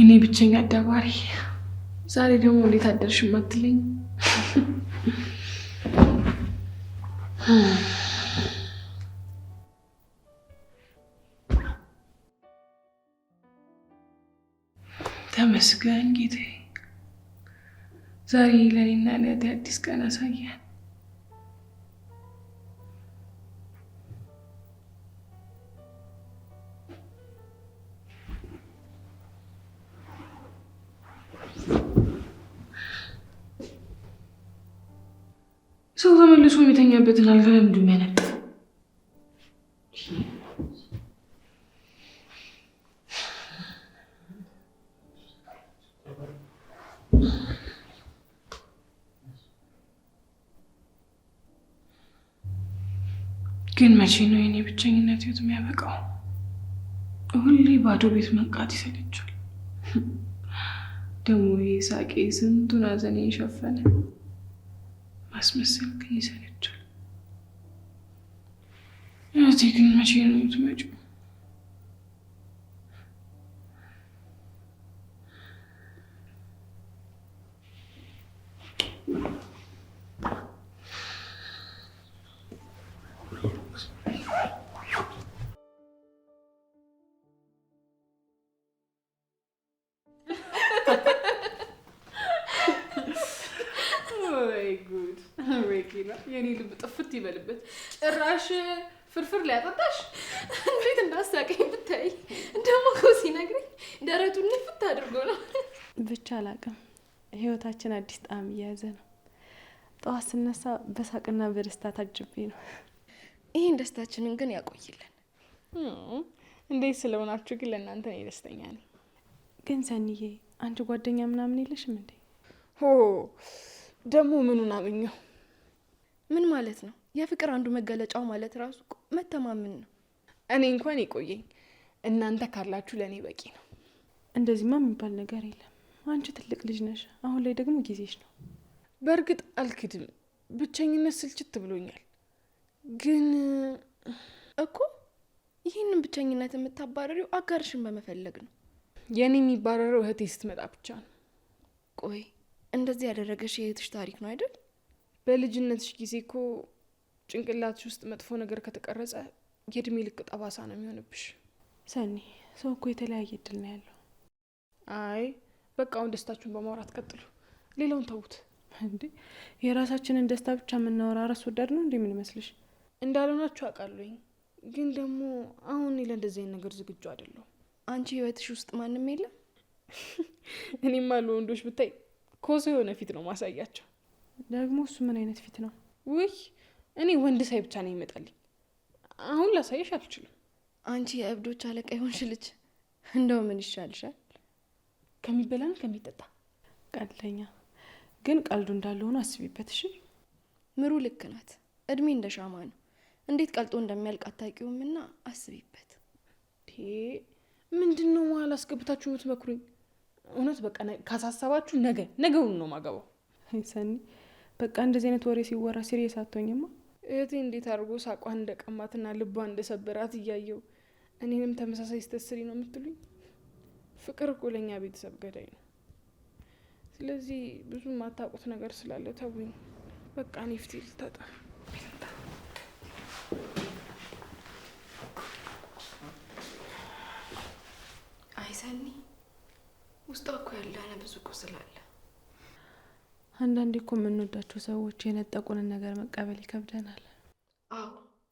የኔ ብቸኛ አዳባሪ ዛሬ ደግሞ እንዴት አደርሽ ማትለኝ? ተመስገን ጌታዬ፣ ዛሬ ለኔና ለእህቴ አዲስ ቀን አሳየን። ሰው ተመልሶ የሚተኛበትን አልጋ ለምንድን ነው የሚያነጥፈው? ግን መቼ ነው የኔ ብቸኝነት ህይወት የሚያበቃው? ሁሌ ባዶ ቤት መንቃት ይሰለቻል። ደግሞ ይሄ ሳቄ ስንቱን ሐዘኔ የሸፈነ ማስመሰል ግን ይሰለቻል። እህቴ ግን መቼ ነው የምትመጪው? የኔ ልብ ጥፍት ይበልበት። ጭራሽ ፍርፍር ሊያጠጣሽ እንዴት እንዳሳቀኝ ብታይ። ደግሞ እኮ ሲነግረኝ ደረቱን ንፍት አድርጎ ነው። ብቻ አላውቅም፣ ህይወታችን አዲስ ጣዕም እየያዘ ነው። ጠዋት ስነሳ በሳቅና በደስታ ታጅቤ ነው። ይህን ደስታችንን ግን ያቆይልን። እንዴት ስለሆናችሁ ግን ለእናንተ እኔ ደስተኛ ነኝ። ግን ሰኒዬ፣ አንቺ ጓደኛ ምናምን የለሽም እንዴ? ሆ ደግሞ ምኑን አምኘው? ምን ማለት ነው? የፍቅር አንዱ መገለጫው ማለት ራሱ መተማመን ነው። እኔ እንኳን ይቆየኝ፣ እናንተ ካላችሁ ለእኔ በቂ ነው። እንደዚህማ የሚባል ነገር የለም። አንቺ ትልቅ ልጅ ነሽ፣ አሁን ላይ ደግሞ ጊዜሽ ነው። በእርግጥ አልክድም፣ ብቸኝነት ስልችት ብሎኛል። ግን እኮ ይህንን ብቸኝነት የምታባረሪው አጋርሽን በመፈለግ ነው። የኔ የሚባረረው እህቴ ስትመጣ ብቻ ነው። ቆይ እንደዚህ ያደረገሽ የእህትሽ ታሪክ ነው አይደል? በልጅነትሽ ጊዜ እኮ ጭንቅላትሽ ውስጥ መጥፎ ነገር ከተቀረጸ የእድሜ ልክ ጠባሳ ነው የሚሆንብሽ። ሰኒ፣ ሰው እኮ የተለያየ እድል ነው ያለው። አይ በቃ አሁን ደስታችሁን በማውራት ቀጥሉ፣ ሌላውን ተዉት። እንዴ የራሳችንን ደስታ ብቻ የምናወራ ራስ ወዳድ ነው እንዴ? ምን ይመስልሽ? እንዳልሆናችሁ አውቃለሁኝ፣ ግን ደግሞ አሁን ለእንደዚህ አይነት ነገር ዝግጁ አይደለሁም። አንቺ ህይወትሽ ውስጥ ማንም የለም? እኔማ ለወንዶች ብታይ ኮሶ የሆነ ፊት ነው ማሳያቸው። ደግሞ እሱ ምን አይነት ፊት ነው? ውይ እኔ ወንድ ሳይ ብቻ ነው ይመጣልኝ። አሁን ላሳየሽ አልችልም። አንቺ የእብዶች አለቃ ይሆንሽ ልጅ፣ እንደው ምን ይሻልሻል? ከሚበላን ከሚጠጣ። ቀልደኛ። ግን ቀልዱ እንዳለ ሆኖ አስቢበት እሺ። ምሩ ልክ ናት። እድሜ እንደ ሻማ ነው፣ እንዴት ቀልጦ እንደሚያልቅ አታውቂውምና አስቢበት። ምንድን ነው መሀል አስገብታችሁ የምትመክሩኝ? እውነት በቃ ካሳሰባችሁ ነገውን ነው ማገባው። ሰኒ በቃ እንደዚህ አይነት ወሬ ሲወራ ሲሪየስ አትሆኝማ። እህቴ እንዴት አድርጎ ሳቋን እንደቀማትና ልቧን እንደሰበራት እያየው እኔንም ተመሳሳይ ስተስሪ ነው የምትሉኝ? ፍቅር እኮ ለኛ ቤተሰብ ገዳይ ነው። ስለዚህ ብዙ የማታውቁት ነገር ስላለ ተውኝ። በቃ እኔ ፊቴ ልታጠብ። አይ ሰኒ፣ ውስጧ እኮ ያለነ ብዙ ቁስል አለ። አንዳንዴ እኮ የምንወዳቸው ሰዎች የነጠቁንን ነገር መቀበል ይከብደናል። አዎ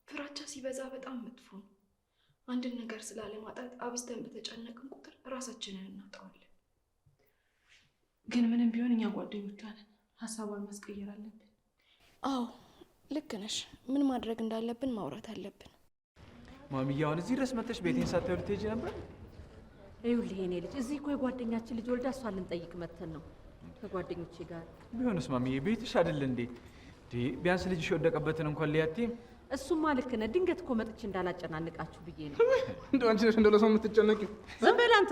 ፍራቻ ሲበዛ በጣም መጥፎ ነው። አንድን ነገር ስላለማጣት አብዝተን በተጨነቅን ቁጥር ራሳችንን እናጣዋለን። ግን ምንም ቢሆን እኛ ጓደኞቿ ነን፣ ሀሳቧን ማስቀየር አለብን። አዎ ልክ ነሽ። ምን ማድረግ እንዳለብን ማውራት አለብን። ማሚዬ አሁን እዚህ ድረስ መጥተሽ ቤቴን ሳታዩ ልትሄጂ ነበር? ይኸውልህ የኔ ልጅ፣ እዚህ እኮ የጓደኛችን ልጅ ወልዳ እሷን ልንጠይቅ መተን ነው ከጓደኞቼ ጋር። ቢሆንስ ማሚዬ ቤትሽ አይደል እንዴ? ቢያንስ ልጅሽ የወደቀበትን እንኳን ሊያቲም። እሱማ ልክ ነህ። ድንገት እኮ መጥቼ እንዳላጨናንቃችሁ ብዬ ነው። እንደው አንቺ ነሽ እንደው ለሰው የምትጨነቂው። ዝም በል አንተ።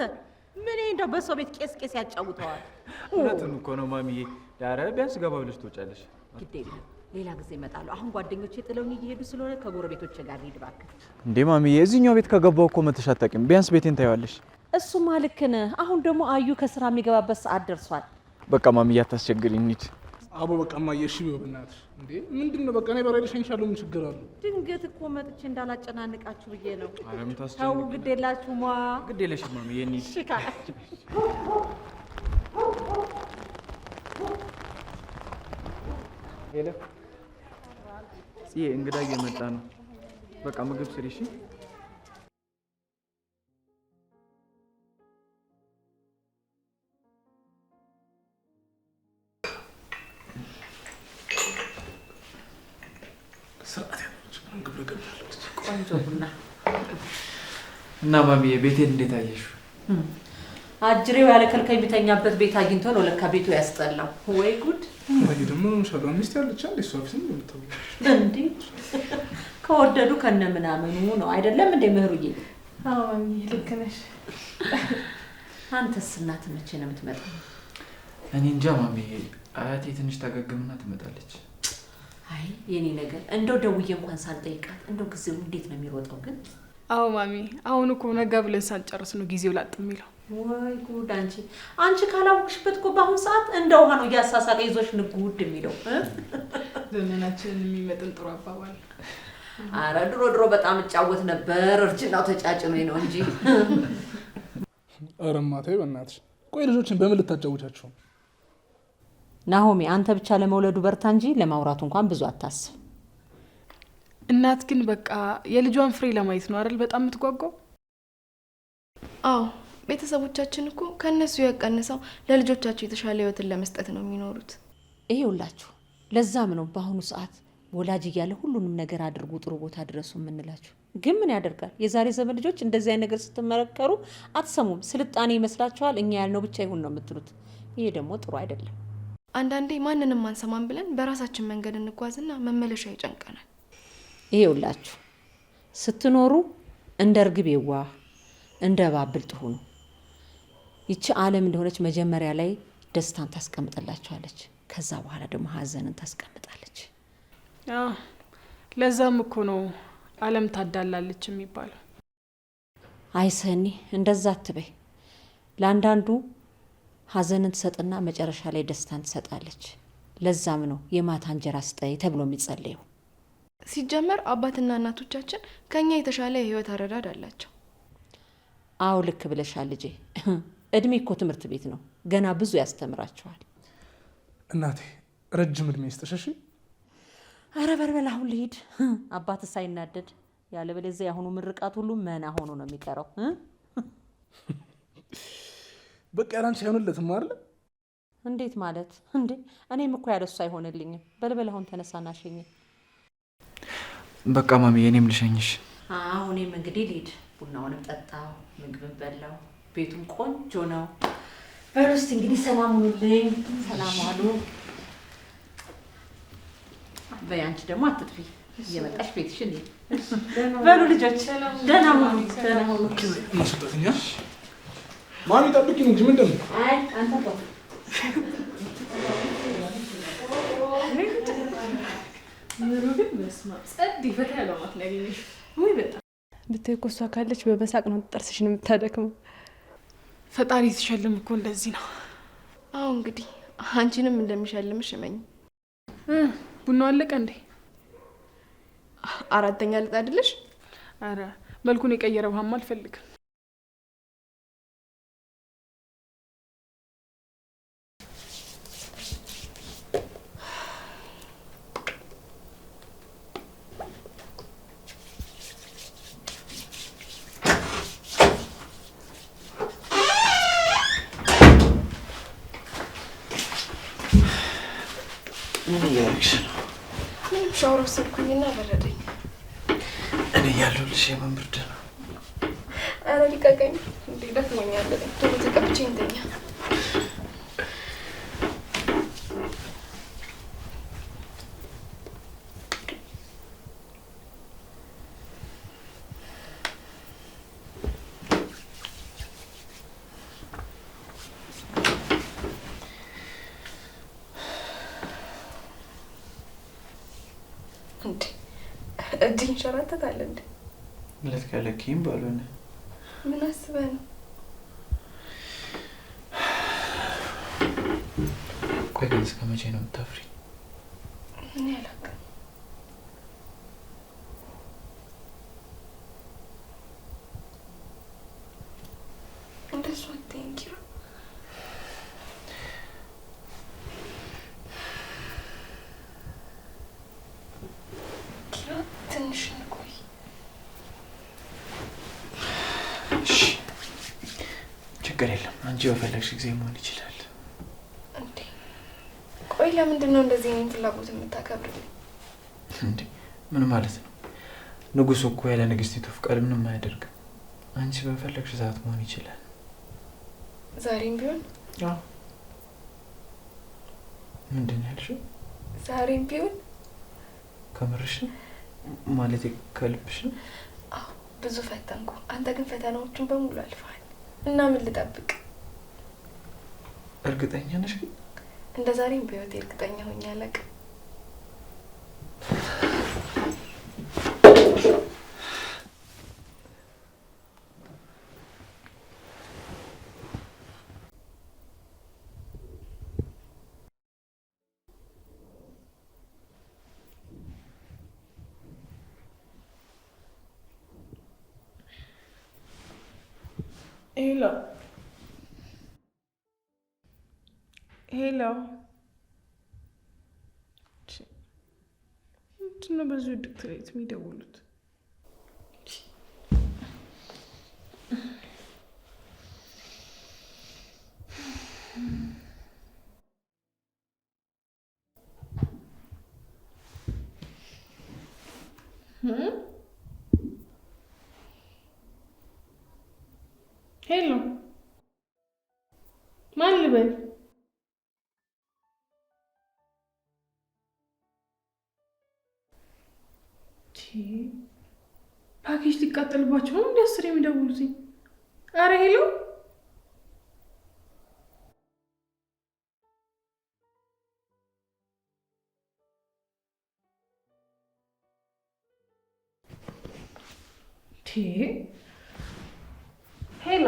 ምን እንደው በሰው ቤት ቄስ ያጫውተዋል። እውነቱን እኮ ነው ማሚዬ። ዳረ ቢያንስ ገባ ብለሽ ትወጫለሽ። ግድ የለም ሌላ ጊዜ እመጣለሁ። አሁን ጓደኞቼ ጥለውኝ እየሄዱ ስለሆነ ከጎረቤቶቼ ጋር ልሂድ እባክህ። እንዴ ማሚዬ፣ እዚህኛው ቤት ከገባው እኮ መተሽ አታውቂም። ቢያንስ ቤቴን ታይዋለሽ። እሱማ ልክ ነህ። አሁን ደግሞ አዩ ከስራ የሚገባበት ሰዓት ደርሷል። በቃ ማሚዬ አታስቸግሪኝ እንሂድ። አቦ በቃ ማየ እሺ በእናትሽ እንዴ ምንድነው? በቃ እኔ በራይልሽ እንሻለው ምን ችግር አለው? ድንገት እኮ መጥቼ እንዳላጨናንቃችሁ ብዬ ነው። አረም ተው ታስቸግሪ። ግድ የላችሁም። ግድ የለሽም ማሚዬ እንሂድ። እሺ ካላችሁ ሄሎ ጽዬ፣ እንግዳ እየመጣ ነው። በቃ ምግብ ስሪ እሺ። ቆንጆ ቡና እና ማሚዬ ቤቴን እንዴት አየሽው? አጅሬው ያለ ከልካይ የሚተኛበት ቤት አግኝቶ ነው ለካ ቤቱ ያስጠላው። ወይ ጉድ! ወይ ደግሞ ሻለው ሚስት ያለች አንዴ እሷ ፊት ነው የምታውቀው እንዴ? ከወደዱ ከነ ምናምኑ ነው አይደለም እንዴ ምህሩዬ? አዎ ማሚዬ ልክ ነሽ። አንተስ እናት መቼ ነው የምትመጣው? እኔ እንጃ ማሚዬ፣ አያቴ ትንሽ ታገግምና ትመጣለች። አይ የኔ ነገር እንደው ደውዬ እንኳን ሳልጠይቃት እንደው ጊዜው እንዴት ነው የሚሮጠው ግን? አዎ ማሚ፣ አሁን እኮ ነጋ ብለን ሳንጨርስ ነው ጊዜው ላጥ የሚለው። ወይ ጉድ! አንቺ ካላወቅሽበት እኮ በአሁኑ ሰዓት እንደ ውሃ ነው እያሳሳቀ ይዞሽ ንጉድ የሚለው። ዘመናችንን የሚመጥን ጥሩ አባባል። አረ ድሮ በጣም እጫወት ነበር። እርጅናው ተጫጭኖኝ ነው እንጂ። ኧረ ማታዬ በእናትሽ ቆይ ልጆችን በምን ልታጫውቻቸው? ናሆሜ አንተ ብቻ ለመውለዱ በርታ እንጂ ለማውራቱ እንኳን ብዙ አታስብ። እናት ግን በቃ የልጇን ፍሬ ለማየት ነው አይደል በጣም የምትጓጓው? አዎ ቤተሰቦቻችን እኮ ከነሱ ያቀነሰው ለልጆቻቸው የተሻለ ህይወትን ለመስጠት ነው የሚኖሩት። ይሄውላችሁ ለዛም ነው በአሁኑ ሰዓት ወላጅ እያለ ሁሉንም ነገር አድርጉ ጥሩ ቦታ ድረሱ የምንላችሁ። ግን ምን ያደርጋል የዛሬ ዘመን ልጆች እንደዚህ አይነት ነገር ስትመረከሩ አትሰሙም። ስልጣኔ ይመስላችኋል። እኛ ያልነው ብቻ ይሁን ነው የምትሉት። ይሄ ደግሞ ጥሩ አይደለም። አንዳንዴ ማንንም አንሰማም ብለን በራሳችን መንገድ እንጓዝና መመለሻ ይጨንቀናል። ይሄውላችሁ ስትኖሩ እንደ እርግብ የዋህ እንደ እባብ ብልጥ ሁኑ። ይቺ ዓለም እንደሆነች መጀመሪያ ላይ ደስታን ታስቀምጥላችኋለች፣ ከዛ በኋላ ደግሞ ሀዘንን ታስቀምጣለች። ለዛም እኮ ነው ዓለም ታዳላለች የሚባለው። አይሰኒ እንደዛ አትበይ። ለአንዳንዱ ሀዘንን ትሰጥና መጨረሻ ላይ ደስታን ትሰጣለች። ለዛም ነው የማታ እንጀራ ስጠይ ተብሎ የሚጸለየው። ሲጀመር አባትና እናቶቻችን ከኛ የተሻለ የህይወት አረዳድ አላቸው። አዎ ልክ ብለሻል ልጄ። እድሜ እኮ ትምህርት ቤት ነው፣ ገና ብዙ ያስተምራቸዋል። እናቴ ረጅም እድሜ ይስጥሽ እሺ። አረ በርበል አሁን ልሂድ። አባት ሳይናደድ ያለበለዚያ ያሁኑ ምርቃት ሁሉ መና ሆኖ ነው የሚቀረው። በቃ ያላንቺ አይሆንለትም አይደል? እንዴት ማለት እንዴ? እኔም እኮ ያለሱ አይሆንልኝም። በልበል አሁን ተነሳና ሸኝ። በቃ ማሚዬ እኔም ልሸኝሽ። አሁንም እንግዲህ ልሂድ። ቡናውንም ጠጣው፣ ምግብን በላው፣ ቤቱም ቆንጆ ነው። በርስቲ እንግዲህ ሰላም ሁኑልኝ። ሰላም ዋሉ። በያንቺ ደግሞ አትጥፊ። እየመጣሽ ቤትሽን በሉ ልጆች። ደህና ሁኑ። ደህና ሁኑ። ማስጠኛ ማሚ ጠብቂኝ እንጂ ምንድን ነው? አይ አንተ ተው። ምሩ ግን መስማ ጸድ ፈታ ያለው ማለት ነው ያገኘሽ። ወይ በጣም ብታይ እኮ እሷ ካለች በመሳቅ ነው ጥርስሽን የምታደክመው። ፈጣሪ ሲሸልም እኮ እንደዚህ ነው። አዎ እንግዲህ አንቺንም እንደሚሸልምሽ እመኝ። ቡናው አለቀ እንዴ? አራተኛ ልጣድልሽ? አረ መልኩን የቀየረ ውሃማ አልፈልግም። ምን እያደረግሽ ነው? ምንም ሻወር ወሰድኩኝና በረደኝ። እኔ ያለሁልሽ የምን ብርድ ነው? አረ ሊቀቀኝ እንዴ ደክሞኛል። ቶሎ ተቀብቼ እንተኛ። እጅ ይንሸራተታል እንዴ? ልትከለኪም ባልሆነ ምን አስበህ ነው? ቆይ ግን እስከ መቼ ነው የምታፍሪ? እኔ አላውቅም። እንደሱ አትይኝ ኪራ። ኪራ ትንሽ እንቆይ። እሺ ችግር የለም። አንቺ በፈለግሽ ጊዜ መሆን ይችላል። እንዴ ቆይ ለምንድን ነው እንደዚህ እኔን ፍላጎት የምታከብርልኝ? እንዴ ምን ማለት ነው? ንጉሱ እኮ ያለ ንግስቲቱ ፍቃድ ምንም አያደርግም። አንቺ በፈለግሽ ሰዓት መሆን ይችላል። ዛሬም ቢሆን? አዎ። ምንድን ያልሽው? ዛሬም ቢሆን? ከምርሽ ማለት ከልብሽ? አዎ ብዙ ፈተንኩ። አንተ ግን ፈተናዎቹን በሙሉ አልፈሃል እና ምን ልጠብቅ? እርግጠኛ ነሽ ግን? እንደ ዛሬም በህይወቴ እርግጠኛ ሆኜ አላውቅም። ሄሎ ሄሎ፣ ምንድን ነው በዚህ ውድቅት ላይ የሚደውሉት? ሄሎ ማን ልበል? ፓኬጅ ሊቃጠልባቸው ነው እንዲ 10 የሚደውሉትኝ? አረ ሄሎ ሄሎ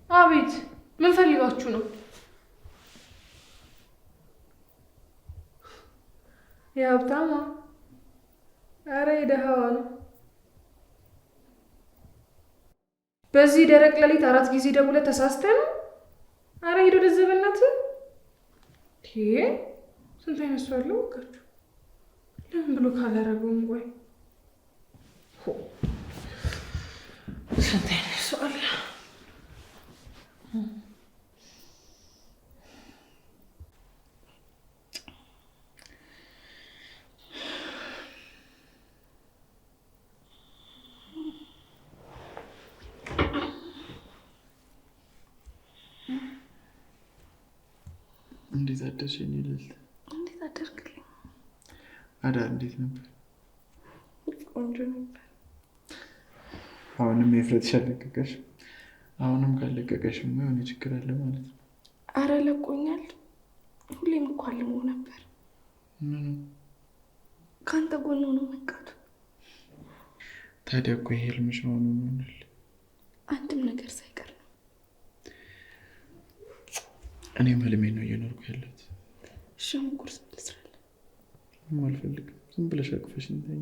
አቤት፣ ምን ፈልጋችሁ ነው? የሀብታማ? አረ የደሃዋ ነው። በዚህ ደረቅ ሌሊት 4 ጊዜ ደውለህ ተሳስተህ ነው? አረ ሄዶ ደዘበናት። ስንት አይነት ሰው አለው ወቃችሁ። ለምን ብሎ ካላረገውም ቆይ ስንት አይነት ሰው አለ። እንዴት አደርሽ? የኔ ልዕልት። እንዴት አደርክልኝ? አዳር እንዴት ነበር? ቆንጆ ነበር። አሁንም የፍረትሽ አለቀቀሽ? አሁንም ካለቀቀሽማ የሆነ ችግር አለ ማለት ነው። አረ ለቆኛል። ሁሌም እኮ አልሞ ነበር። ምኑ? ከአንተ ጎን ሆኖ መቃቱ። ታዲያ እኮ ይሄ ህልምሽ መሆኑ ይሆናል። አንድም ነገር ሳይቀር ነው። እኔም ህልሜን ነው እየኖርኩ ያለሁት። እሺ አሁን ቁርስ ልስራለን? አልፈልግም። ዝም ብለሽ አቅፈሽ እንተኝ።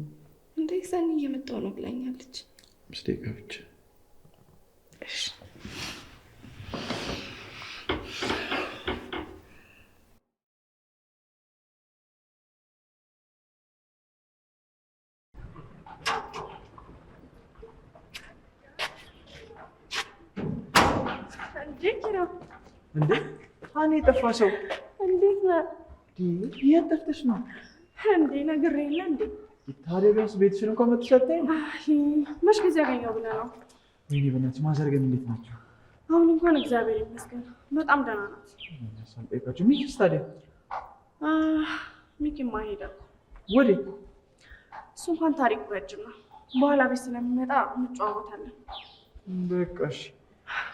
እንደ ሰኒ እየመጣሁ ነው ብላኛለች። 5 ደቂቃ ብቻ። እሺ እንዴ አኔ የጠፋ ሰው እንዴት ነህ? የት ጠፍተሽ ነው እንዴ? ነግሬህ የለ እንዴ? ታዲያ ቢያንስ ቤትሽን እንኳን መጥተሽ አታይም? መች ጊዜ ያገኘው ብለህ ነው? ወይኔ በእናትሽ ማዘር ግን እንዴት ናቸው? አሁን እንኳን እግዚአብሔር ይመስገን በጣም ደህና ናት። ሳልጠይቃችሁ ሚኪስ ታዲያ? ሚኪማ ሄደ። ወዴት? እሱ እንኳን ታሪኩ ረጅም ነው። በኋላ ቤት ስለሚመጣ እንጨዋወታለን። በቃ እሺ።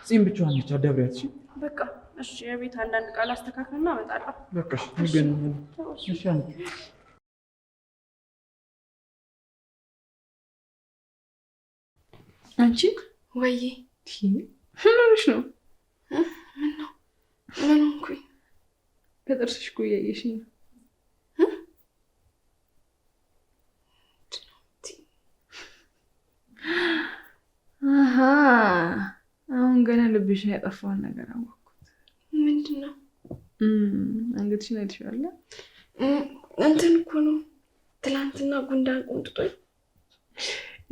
ጺም ብቻዋን ነች፣ አዳብሪያት። እሺ በቃ እሺ። የቤት አንዳንድ ቃል አስተካክልና እመጣለሁ። በቃ እሺ። እንገናኛለን። እሺ አንቺ ወይዬ ምን ሆነሽ ነው? ምን ነው? ምን ሆንኩኝ? በጥርስሽ እኮ እያየሽኝ ነው። አሀ አሁን ገና ልብሽን ያጠፋውን ነገር አወቅኩት። ምንድን ነው? አንገትሽን አይተሽዋል? እንትን እኮ ነው ትላንትና ጉንዳን ቆንጥጦኝ።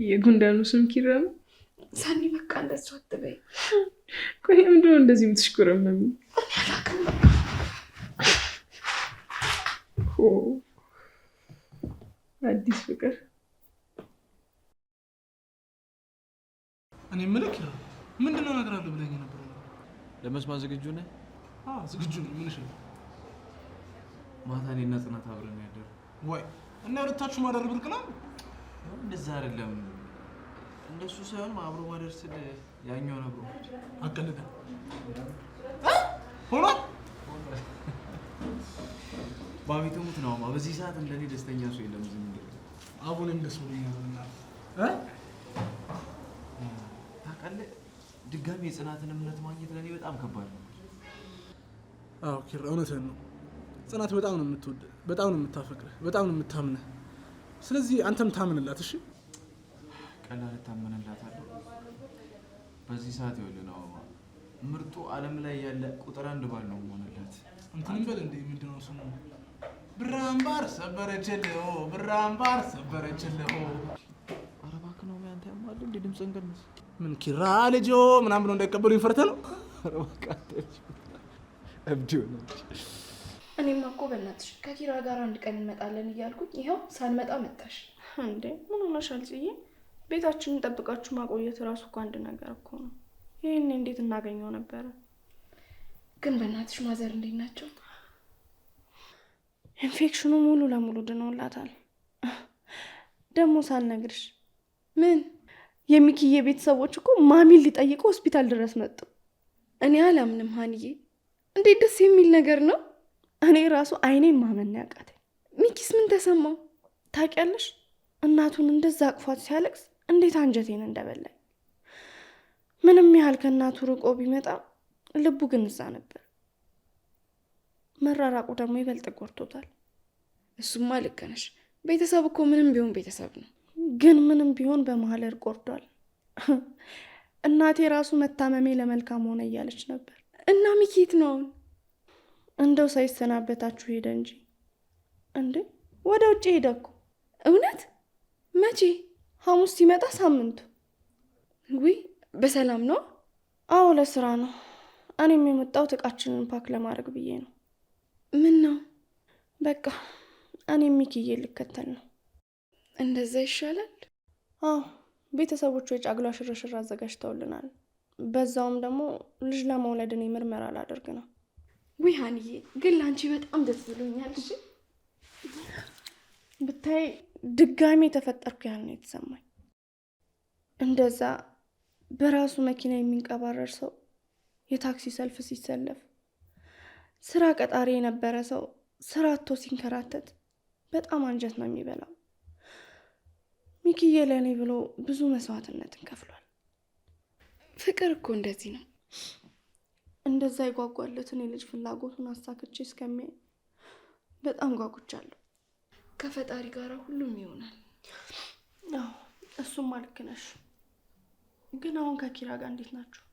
የጉንዳኑ ስም ኪራ ነው? ሳኒ በቃ እንደሱ አትበይ። ቆይ ምንድን ነው እንደዚህ የምትሽኮረመሚ? አዲስ ፍቅር። እኔ የምልህ ምንድን ነው ነገር አለ ብለኝ ነበር። ለመስማት ዝግጁ ነህ? ዝግጁ ነኝ። ምን ይሻላል? ማታ እኔና ጽናት አብረን ያደር ወይ እና ሁለታችሁ ማደር ብርቅ ነው? እንደዛ አይደለም። እንደሱ ሳይሆን አብሮ ማደር ስል ያኛው ነብሮ አቀለደ ሆኗል። ባቢቱ ሙት ነው። በዚህ ሰዓት እንደኔ ደስተኛ ሰው የለም። ዝም ብሎ አቡንም ደስ ብሎኛል። ታውቃለህ፣ ድጋሚ የጽናትን እምነት ማግኘት ለኔ በጣም ከባድ ነው። አዎ ኪራ፣ እውነትህን ነው። ጽናት በጣም ነው የምትወድ፣ በጣም ነው የምታፈቅርህ፣ በጣም ነው የምታምንህ። ስለዚህ አንተም ታምንላት። እሺ፣ ቀላል ታምንላታለህ። በዚህ ሰዓት ይኸውልህ ነው ምርጡ ዓለም ላይ ያለ ቁጥር 1 ባል ነው ሆነላት። እንትንም በል እንደ ምንድን ነው ስሙ? ብራምባር ሰበረችልህ፣ ብራምባር ሰበረችልህ። ኧረ እባክህ ነው ያንተ ያማል እንደ ድምፅህን ቀንስ። ምን ኪራ ልጆ ምናምን ብለው እንዳይቀበሉኝ ፈርተህ ነው? ኧረ እባክህ እብድ ሆነች። እኔማ እኮ በእናትሽ ከኪራ ጋር አንድ ቀን እንመጣለን እያልኩኝ ይኸው ሳንመጣ መጣሽ። እንዴ ምን ሆነሻል ጽዬ? ቤታችንን ጠብቃችሁ ማቆየት እራሱ እኮ አንድ ነገር እኮ ነው። ይሄን እንዴት እናገኘው ነበረ? ግን በእናትሽ ማዘር እንዴት ናቸው? ኢንፌክሽኑ ሙሉ ለሙሉ ድነውላታል። ደግሞ ሳልነግርሽ ምን የሚኪዬ ቤተሰቦች እኮ ማሚን ሊጠይቁ ሆስፒታል ድረስ መጡ። እኔ አላምንም ሀንዬ፣ እንዴት ደስ የሚል ነገር ነው። እኔ ራሱ አይኔን ማመን ያቃተኝ። ሚኪስ ምን ተሰማው ታውቂያለሽ? እናቱን እንደዛ አቅፏት ሲያለቅስ እንዴት አንጀቴን እንደበላኝ። ምንም ያህል ከእናቱ ርቆ ቢመጣ ልቡ ግን እዛ ነበር። መራራቁ ደግሞ ይበልጥ ጎድቶታል። እሱማ ልክ ነሽ። ቤተሰብ እኮ ምንም ቢሆን ቤተሰብ ነው። ግን ምንም ቢሆን በመሀል እርቅ ወርዷል። እናቴ ራሱ መታመሜ ለመልካም ሆነ እያለች ነበር። እና ሚኪት ነው እንደው ሳይሰናበታችሁ ሄደ እንጂ። እንዴ ወደ ውጭ ሄደ እኮ። እውነት? መቼ? ሐሙስ ሲመጣ ሳምንቱ። ውይ በሰላም ነው? አዎ ለስራ ነው። እኔም የመጣሁት እቃችንን ፓክ ለማድረግ ብዬ ነው። ምን ነው? በቃ እኔም ሚኪዬ ልከተል ነው። እንደዛ ይሻላል። አዎ ቤተሰቦቹ የጫግሏ ሽርሽር አዘጋጅተውልናል። በዛውም ደግሞ ልጅ ለመውለድ እኔ ምርመራ ላደርግ ነው። ውይ ሀንዬ፣ ግን ለአንቺ በጣም ደስ ብሎኛል። እሺ ብታይ ድጋሚ የተፈጠርኩ ያህል ነው የተሰማኝ። እንደዛ በራሱ መኪና የሚንቀባረር ሰው የታክሲ ሰልፍ ሲሰለፍ፣ ስራ ቀጣሪ የነበረ ሰው ስራ አጥቶ ሲንከራተት በጣም አንጀት ነው የሚበላው። ሚኪዬ ለእኔ ብሎ ብዙ መስዋዕትነትን ከፍሏል። ፍቅር እኮ እንደዚህ ነው። እንደዛ ይጓጓለትን የልጅ ፍላጎቱን አሳክቼ እስከሚያይ በጣም ጓጉቻለሁ። ከፈጣሪ ጋር ሁሉም ይሆናል። አዎ እሱማ ልክ ነሽ። ግን አሁን ከኪራ ጋር እንዴት ናችሁ?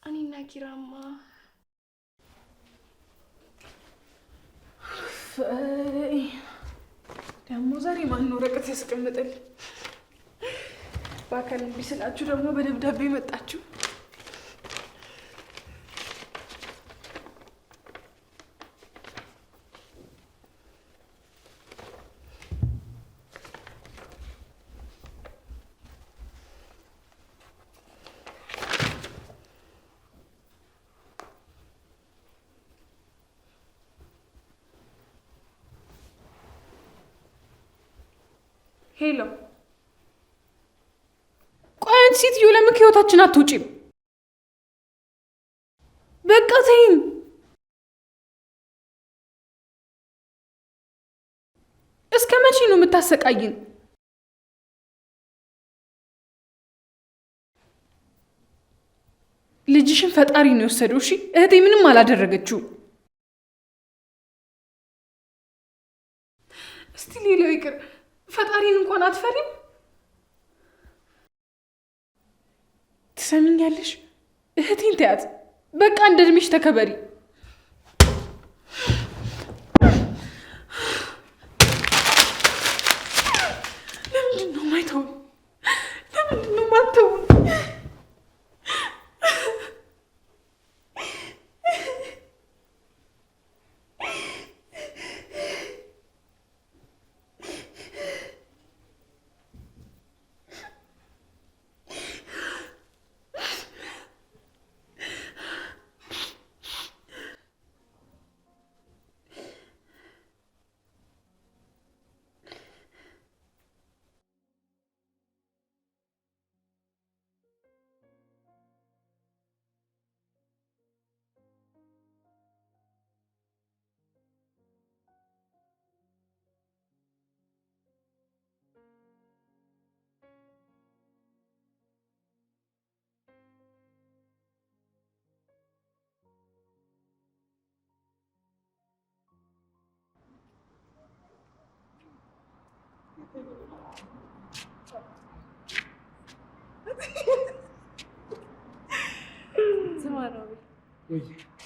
እኔና ኪራማ ደግሞ ዛሬ ማን ወረቀት ያስቀምጥል? በአካል እምቢ ስላችሁ ደግሞ በደብዳቤ መጣችሁ። ሄሎ፣ ቆይ አንቺ ሴትዮ ለምን ከህይወታችን አትውጪም? በቃ ተይኝ። እስከ መቼ ነው የምታሰቃይን? ልጅሽን ፈጣሪ ነው የወሰደው። እሺ እህቴ ምንም አላደረገችው። እስቲ ሌላው ይቅር፣ ፈጣሪን እንኳን አትፈሪም? ትሰሚኛለሽ? እህቴን ተያት። በቃ እንደ እድሜሽ ተከበሪ። ለምንድን ነው ማይተው? ለምንድን ነው ማተው?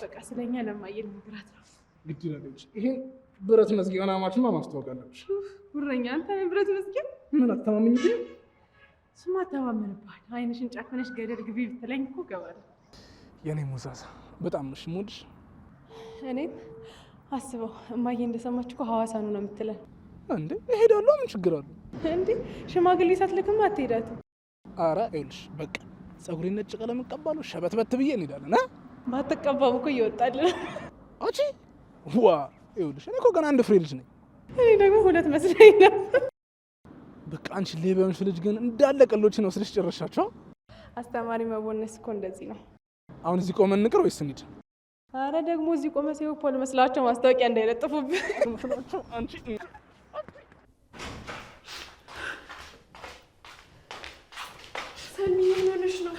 በቃ ስለኛ ለማየን ነግራት ነው ግድ ይላለች። ይሄን ብረት መዝጊያውን አማችማ ማስተዋወቅ አለብሽ። ጉረኛ አንተ ነህ ብረት መዝጊያ። ምን አተማመኝ ግን ስማ ተማመንባል። አይንሽን ጨፍነሽ ገደል ግቢ ብትለኝ እኮ ገባለሁ። የኔ ሙዛዛ በጣም ነሽ ሙድሽ። እኔም አስበው እማዬ እንደሰማች እኮ ሐዋሳ ነው የምትለን። እንዴ እሄዳለሁ፣ ምን ችግር አለው? እንዴ ሽማግሌ ሳትልክማ አትሄዳትም። አረ ይኸውልሽ በቃ ፀጉሬን ነጭ ቀለም እቀባለሁ፣ ሸበትበት ብዬ እንሄዳለን። ባትቀባም እኮ እየወጣልን። አንቺ ዋ ይኸውልሽ እኔ እኮ ገና አንድ ፍሬ ልጅ ነኝ። እኔ ደግሞ ሁለት መስለኝ ነው። በቃ አንቺ ሌባውንሽ ልጅ ግን እንዳለ ቀሎችን ወስደሽ ጨረሻቸው። አስተማሪ መቦነስ እኮ እንደዚህ ነው። አሁን እዚህ ቆመን እንቅር ወይስ እንሂድ? አረ ደግሞ እዚህ ቆመ ሲው ፖል መስላቸው ማስታወቂያ እንዳይለጥፉብህ። አንቺ ሰኒ ምን ሆነሽ ነው?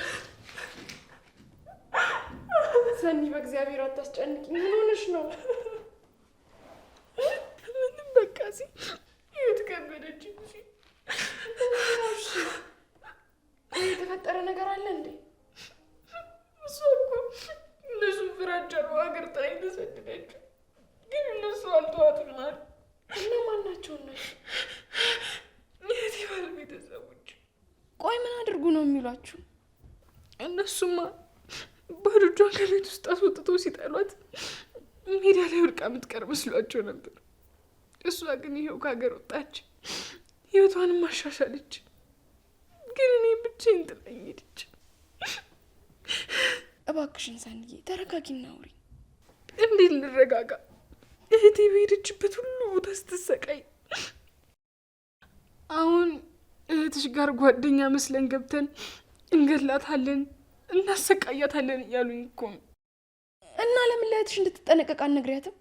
ሰኒ በእግዚአብሔር አታስጨንቂ። ምን ሆነሽ ነው? ምንም በቃ ህይወት ከበደች። የተፈጠረ ነገር አለ እንዴ? እሷ እኮ እነሱ ፍራቻ ነው ሀገር ጥላኝ ተሰደደችው። ግን እነሱ አልተዋትም አሉ። እነማን ናቸው እነሱ? የእህቴ ባል ቤተሰቦች። ቆይ ምን አድርጉ ነው የሚሏችሁ? እነሱማ ባዶ እጇን ከቤት ውስጥ አስወጥተው ሲጠሏት ሜዳ ላይ ወድቃ የምትቀር መስሏቸው ነበር። እሷ ግን ይሄው ከሀገር ወጣች፣ ህይወቷንም አሻሻለች። ግን እኔ ብቻዬን ጥላኝ ሄደች። እባክሽን ሰንዬ ተረጋጊና አውሪ። እንዴት ልረጋጋ? እህቴ በሄደችበት ሁሉ ቦታ ስትሰቃይ፣ አሁን እህትሽ ጋር ጓደኛ መስለን ገብተን እንገላታለን፣ እናሰቃያታለን እያሉኝ እኮ ነው። እና ለምን ለእህትሽ እንድትጠነቀቅ አልነግሪያትም?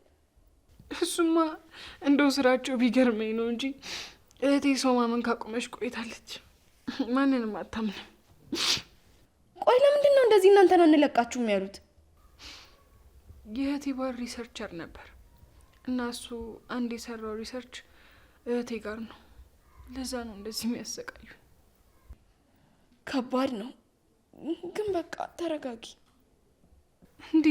እሱማ እንደው ስራቸው ቢገርመኝ ነው እንጂ እህቴ ሰው ማመን ካቆመች ቆይታለች። ማንንም አታምንም። ቆይ ለምንድን ነው እንደዚህ እናንተን አንለቃችሁም ያሉት? የእህቴ ባል ሪሰርቸር ነበር እና እሱ አንድ የሰራው ሪሰርች እህቴ ጋር ነው። ለዛ ነው እንደዚህ የሚያሰቃዩ። ከባድ ነው ግን በቃ ተረጋጊ። እንዴ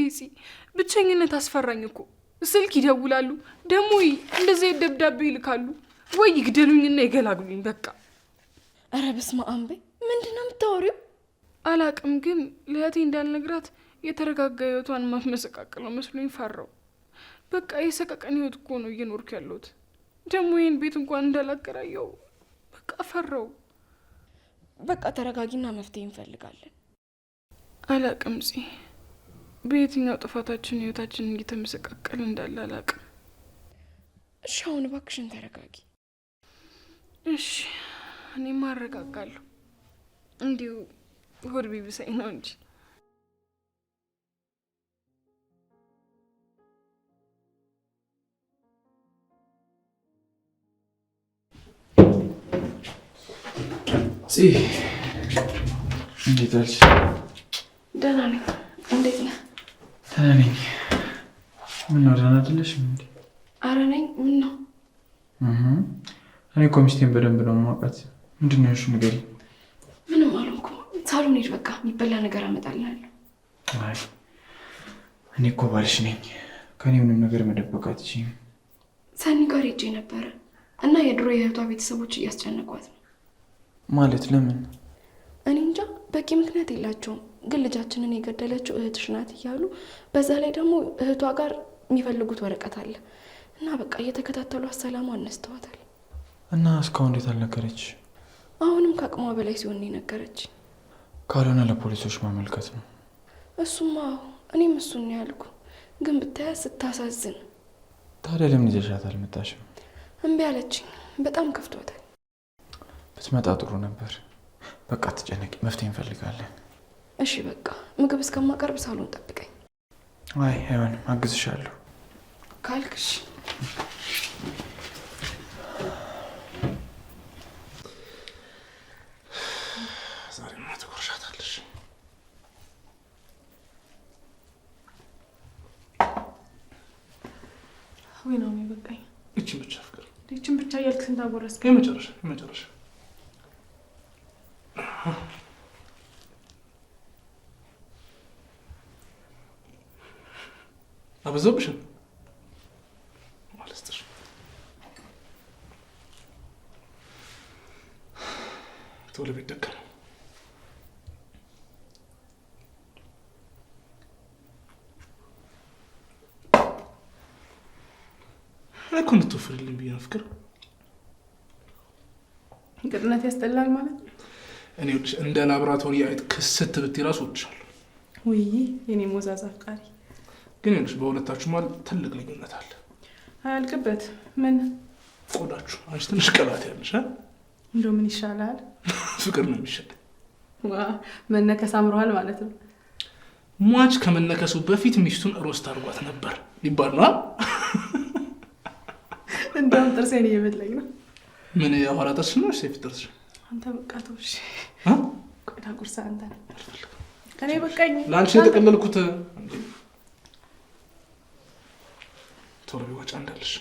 ብቸኝነት አስፈራኝ እኮ። ስልክ ይደውላሉ፣ ደግሞ እንደዚህ ደብዳቤ ይልካሉ። ወይ ይግደሉኝና ይገላግሉኝ በቃ። ኧረ በስመ አብ በይ። ምንድን ነው የምታወሪው? አላቅም፣ ግን ለእህቴ እንዳልነግራት የተረጋጋ ህይወቷን ማስመሰቃቀለው መስሎኝ ፈራው። በቃ የሰቀቀን ህይወት እኮ ነው እየኖርኩ ያለሁት። ደግሞ ይህን ቤት እንኳን እንዳላከራየው በቃ ፈራው። በቃ ተረጋጊና መፍትሄ እንፈልጋለን። አላቅም በየትኛው ጥፋታችን ህይወታችን እየተመሰቃቀል እንዳለ አላቅም። እሺ አሁን እባክሽን ተረጋጊ። እሺ እኔማ አረጋጋለሁ። እንዲሁ ሆድ ቢብሰኝ ነው እንጂ። እንዴት አልሽ? ደህና ነኝ። እንዴት ነህ? ደህና ነኝ። ምን ነው ደህና አይደለሽም እንዴ? ኧረ ነኝ። ምን ነው? እኔ እኮ ሚስቴን በደንብ ነው የማውቃት። ምንድን ነው ያልሽው? ንገሪኝ። ምንም አልሆንኩም። ሳሎን ሂድ፣ በቃ የሚበላ ነገር አመጣልሃለሁ። አይ እኔ እኮ ባልሽ ነኝ። ከኔ ምንም ነገር መደበቅ አትችይም። ሰኒ ጋር ሄጄ ነበረ እና የድሮ የእህቷ ቤተሰቦች እያስጨነቋት ነው። ማለት ለምን? እኔ እንጃ፣ በቂ ምክንያት የላቸውም። ግን ልጃችንን የገደለችው እህትሽ ናት እያሉ፣ በዛ ላይ ደግሞ እህቷ ጋር የሚፈልጉት ወረቀት አለ እና በቃ እየተከታተሏት ሰላሟ አነስተዋታል። እና እስካሁን እንዴት አልነገረች? አሁንም ከአቅሟ በላይ ሲሆን ነገረች። ካልሆነ ለፖሊሶች ማመልከት ነው። እሱማ እኔም እሱን ነው ያልኩ። ግን ብታያት ስታሳዝን። ታዲያ ለምን ይዘሻት አልመጣሽም? እምቢ አለችኝ። በጣም ከፍቷታል። ብትመጣ ጥሩ ነበር። በቃ አትጨነቂ፣ መፍትሄ እንፈልጋለን። እሺ በቃ ምግብ እስከማቀርብ ሳሎን ጠብቀኝ። አይ አይሆንም፣ አግዝሻለሁ ካልክሽ። ዛሬማ ትጎርሻታለሽ። ወይ ነው የሚበቃኝ። እችን ብቻ ፍቅር፣ ይችን ብቻ እያልክ ስንት አጎረስክ? የመጨረሻ አበዛብሽም ማለስትሽ። ቶሎ ቤት ደጋ ነው። እኮ እንድትወፍርልኝ ብዬ ነው ፍቅር። ቅጥነት ያስጠላል ማለት ነው። እኔ ወድሽ እንደ ላብራቶሪ አይጥ ክስት ብትይ እራሱ ወድሻለሁ። ውይ የኔ ሞዛዛ አፍቃሪ። ግን ይኸውልሽ በሁለታችሁ መሀል ትልቅ ልዩነት አለ። አያልቅበት። ምን? ቆዳችሁ። አንቺ ትንሽ ቀላት ያለሽ። እንደው ምን ይሻላል? ፍቅር ነው የሚሻል። ዋ መነከስ አምሮሃል ማለት ነው። ሟች ከመነከሱ በፊት ሚስቱን ሮስት አድርጓት ነበር ሊባል ነው። እንደውም ጥርሴን እየበላኝ ነው። ምን የኋላ ጥርስ ነው ወይስ የፊት ጥርስ? አንተ በቃ ተውሽ። ቆዳ ቁርሳ አንተ ነው። አልፈልግም። እኔ በቃኝ። ለአንቺ የተቀለልኩት ቶሎ ቢወጫ እንዳለሽ።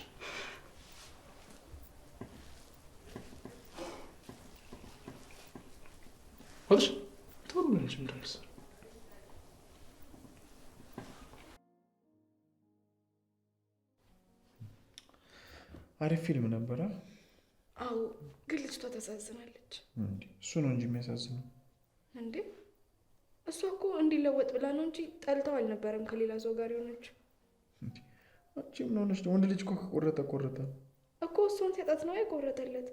ወጥሽ ቶሎ እንጂ እንዳልሽ። አሪፍ ፊልም ነበረ። አዎ ግን ልጅቷ ታሳዝናለች። እሱ ነው እንጂ የሚያሳዝነው። እንዴ እሷ እኮ እንዲለወጥ ብላ ነው እንጂ ጠልተው አልነበረም ከሌላ ሰው ጋር የሆነችው። አንቺ ምን ሆነሽ ነው? ወንድ ልጅ እኮ ከቆረጠ ቆረጠ እኮ። እሷን ሲያጣት ነው የቆረጠለት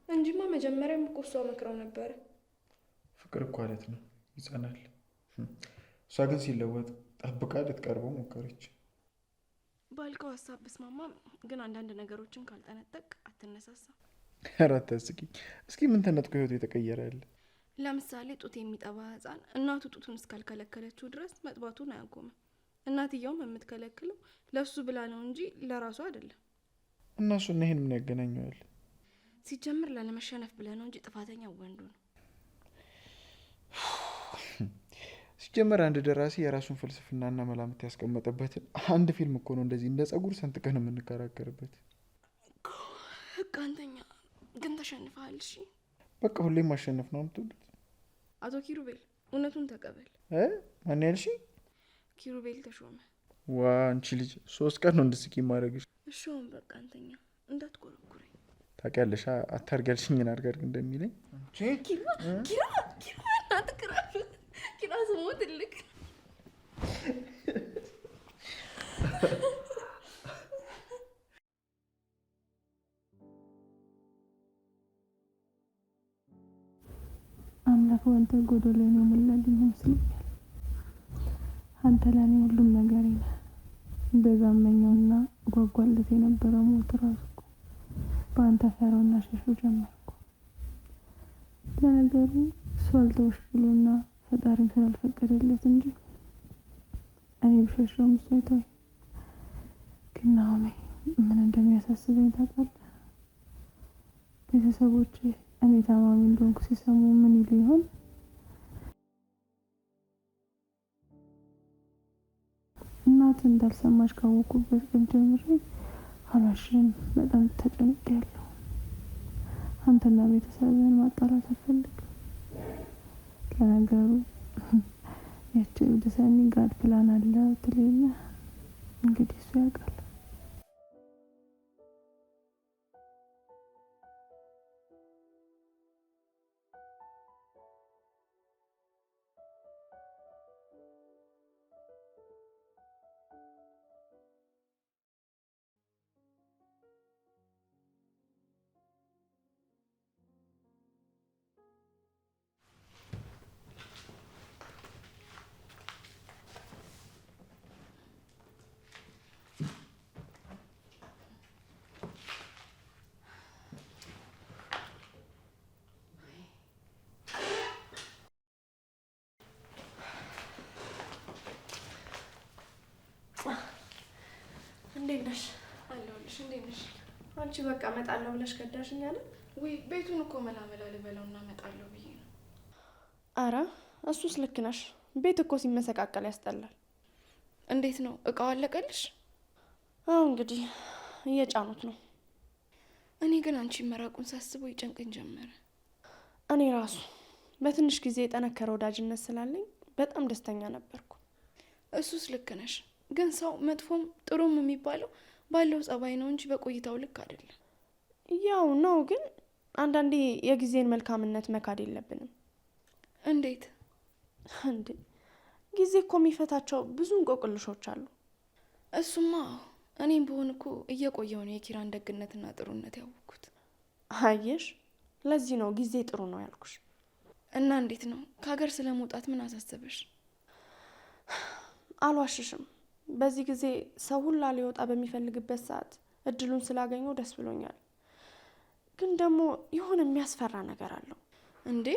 እንጂማ መጀመሪያም እኮ እሷ መክረው ነበረ። ፍቅር እኮ አለት ነው፣ ይጸናል። እሷ ግን ሲለወጥ ጠብቃ ልትቀርበው ሞከረች። ባልከው ሀሳብ ብስማማም ግን አንዳንድ ነገሮችን ካልጠነጠቅ አትነሳሳም። ኧረ አታስቂኝ። እስኪ ምን ተነጥቆ ህይወቱ የተቀየረ ያለ? ለምሳሌ ጡት የሚጠባ ህፃን እናቱ ጡቱን እስካልከለከለችው ድረስ መጥባቱን አያቆምም። እናትየውም የምትከለክለው ለሱ ብላ ነው እንጂ ለራሱ አይደለም። እና እሱና ይሄን ምን ያገናኘዋል? ሲጀምር ላለመሸነፍ ብለህ ነው እንጂ ጥፋተኛው ወንዱ ነው። ሲጀመር አንድ ደራሲ የራሱን ፍልስፍናና መላምት ያስቀመጠበትን አንድ ፊልም እኮ ነው እንደዚህ እንደ ጸጉር ሰንጥቀን የምንከራከርበት። ህግ አንተኛ ግን ተሸንፈሃል። እሺ በቃ ሁሌም ማሸነፍ ነው የምትሉት? አቶ ኪሩቤል እውነቱን ተቀበል። ማን ያልሽ? ኪሩቤል ተሾመ። ዋ አንቺ ልጅ 3 ቀን ነው እንድስቂ ማድረግሽ። እሺውን በቃ አንተኛ እንዳትቆረቁረኝ። ታውቂያለሽ አታርጊ ያልሽኝን አድርጋር እንደሚለኝ ኪራ አትቅረብ። ኪራ ስሙ ትልቅ አምላክ ወንተ ጎዶሎን የሞላልኝ ይመስለኛል። አንተ ለኔ ሁሉም ነገር ነህ። እንደዛመኛውና ጓጓለት የነበረው ሞት ራሱ እኮ በአንተ ፈራውና ሸሾ ጀመርኩ። ለነገሩ እሱ አልተውሽ ብሎና ፈጣሪም ስላልፈቀደለት እንጂ እኔ ብሸሸው እሱ አይተወኝ። ግን አሁን ምን እንደሚያሳስበኝ ታውቃለህ? ቤተሰቦቼ እኔ ታማሚ እንደሆንኩ ሲሰሙ ምን ይሉ ይሆን? እናት እንዳልሰማች ካወቁበት ቀን ጀምሬ አላሽም በጣም ተጨንቄያለሁ። አንተና ቤተሰብህን ማጣላት አልፈልግም። ለነገሩ ያቺ እብድ ሰኒ ጋድ ፕላን አለ ትለኝ። እንግዲህ እሱ ያውቃል። እንዴት ነሽ? አለሁልሽ። እንዴት ነሽ? አንቺ በቃ እመጣለሁ ብለሽ ከዳሽኝ አለ ወይ? ቤቱን እኮ መላመላ ልበለውና እመጣለሁ ብዬ ነው። አረ እሱስ ልክ ነሽ። ቤት እኮ ሲመሰቃቀል ያስጠላል። እንዴት ነው እቃው አለቀልሽ? አዎ እንግዲህ እየጫኑት ነው። እኔ ግን አንቺ መራቁን ሳስበው ይጨንቀኝ ጀመረ። እኔ ራሱ በትንሽ ጊዜ የጠነከረ ወዳጅነት ስላለኝ በጣም ደስተኛ ነበርኩ። እሱስ ልክ ነሽ። ግን ሰው መጥፎም ጥሩም የሚባለው ባለው ጸባይ ነው እንጂ በቆይታው ልክ አይደለም። ያው ነው፣ ግን አንዳንዴ የጊዜን መልካምነት መካድ የለብንም። እንዴት? እንዴ ጊዜ እኮ የሚፈታቸው ብዙ እንቆቅልሾች አሉ። እሱማ እኔም ብሆን እኮ እየቆየው ነው የኪራን ደግነትና ጥሩነት ያወቅኩት። አየሽ፣ ለዚህ ነው ጊዜ ጥሩ ነው ያልኩሽ። እና እንዴት ነው ከሀገር ስለመውጣት ምን አሳሰበሽ? አልዋሽሽም፣ በዚህ ጊዜ ሰው ሁላ ሊወጣ በሚፈልግበት ሰዓት እድሉን ስላገኘው ደስ ብሎኛል። ግን ደግሞ የሆነ የሚያስፈራ ነገር አለው። እንዴ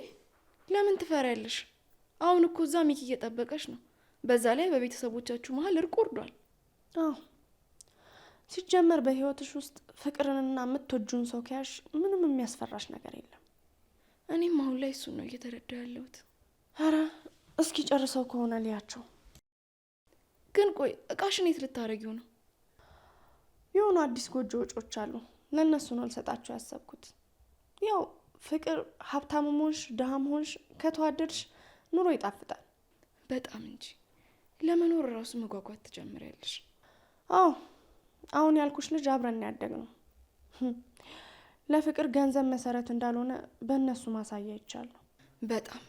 ለምን ትፈሪያለሽ? አሁን እኮ እዛ ሚኪ እየጠበቀሽ ነው። በዛ ላይ በቤተሰቦቻችሁ መሀል እርቅ ወርዷል። አዎ ሲጀመር በህይወትሽ ውስጥ ፍቅርንና የምትወጁን ሰው ከያሽ ምንም የሚያስፈራሽ ነገር የለም። እኔም አሁን ላይ እሱን ነው እየተረዳ ያለሁት። ኧረ እስኪ ጨርሰው ከሆነ ሊያቸው። ግን ቆይ እቃሽን የት ልታረጊው ነው? የሆኑ አዲስ ጎጆ ወጮች አሉ፣ ለእነሱ ነው ልሰጣቸው ያሰብኩት። ያው ፍቅር ሀብታም ሆንሽ ድሃም ሆንሽ ከተዋደድሽ ኑሮ ይጣፍጣል በጣም እንጂ። ለመኖር ራሱ መጓጓት ትጀምሪያለሽ። አዎ አሁን ያልኩሽ ልጅ አብረን ያደግ ነው። ለፍቅር ገንዘብ መሰረት እንዳልሆነ በእነሱ ማሳያ ይቻለሁ። በጣም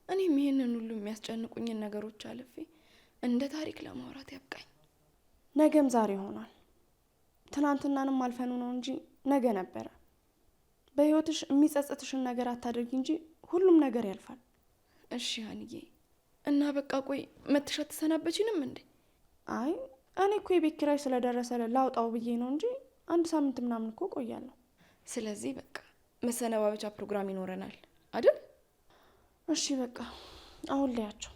እኔም ይህንን ሁሉ የሚያስጨንቁኝን ነገሮች አልፌ እንደ ታሪክ ለማውራት ያብቃኝ። ነገም ዛሬ ይሆናል። ትናንትናንም አልፈኑ ነው እንጂ ነገ ነበረ። በህይወትሽ የሚጸጽትሽን ነገር አታድርጊ እንጂ ሁሉም ነገር ያልፋል። እሺ ሀንዬ፣ እና በቃ ቆይ መተሻ ትሰናበችንም እንዴ? አይ እኔ እኮ የቤት ኪራይ ስለደረሰ ላውጣው ብዬ ነው እንጂ 1 ሳምንት ምናምን እኮ ቆያለሁ። ስለዚህ በቃ መሰነባበቻ ፕሮግራም ይኖረናል አይደል? እሺ በቃ አሁን ላያቸው።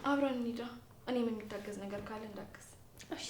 አብረን እንሂዳ። እኔም የሚታገዝ ነገር ካለ እንዳገዝ። እሺ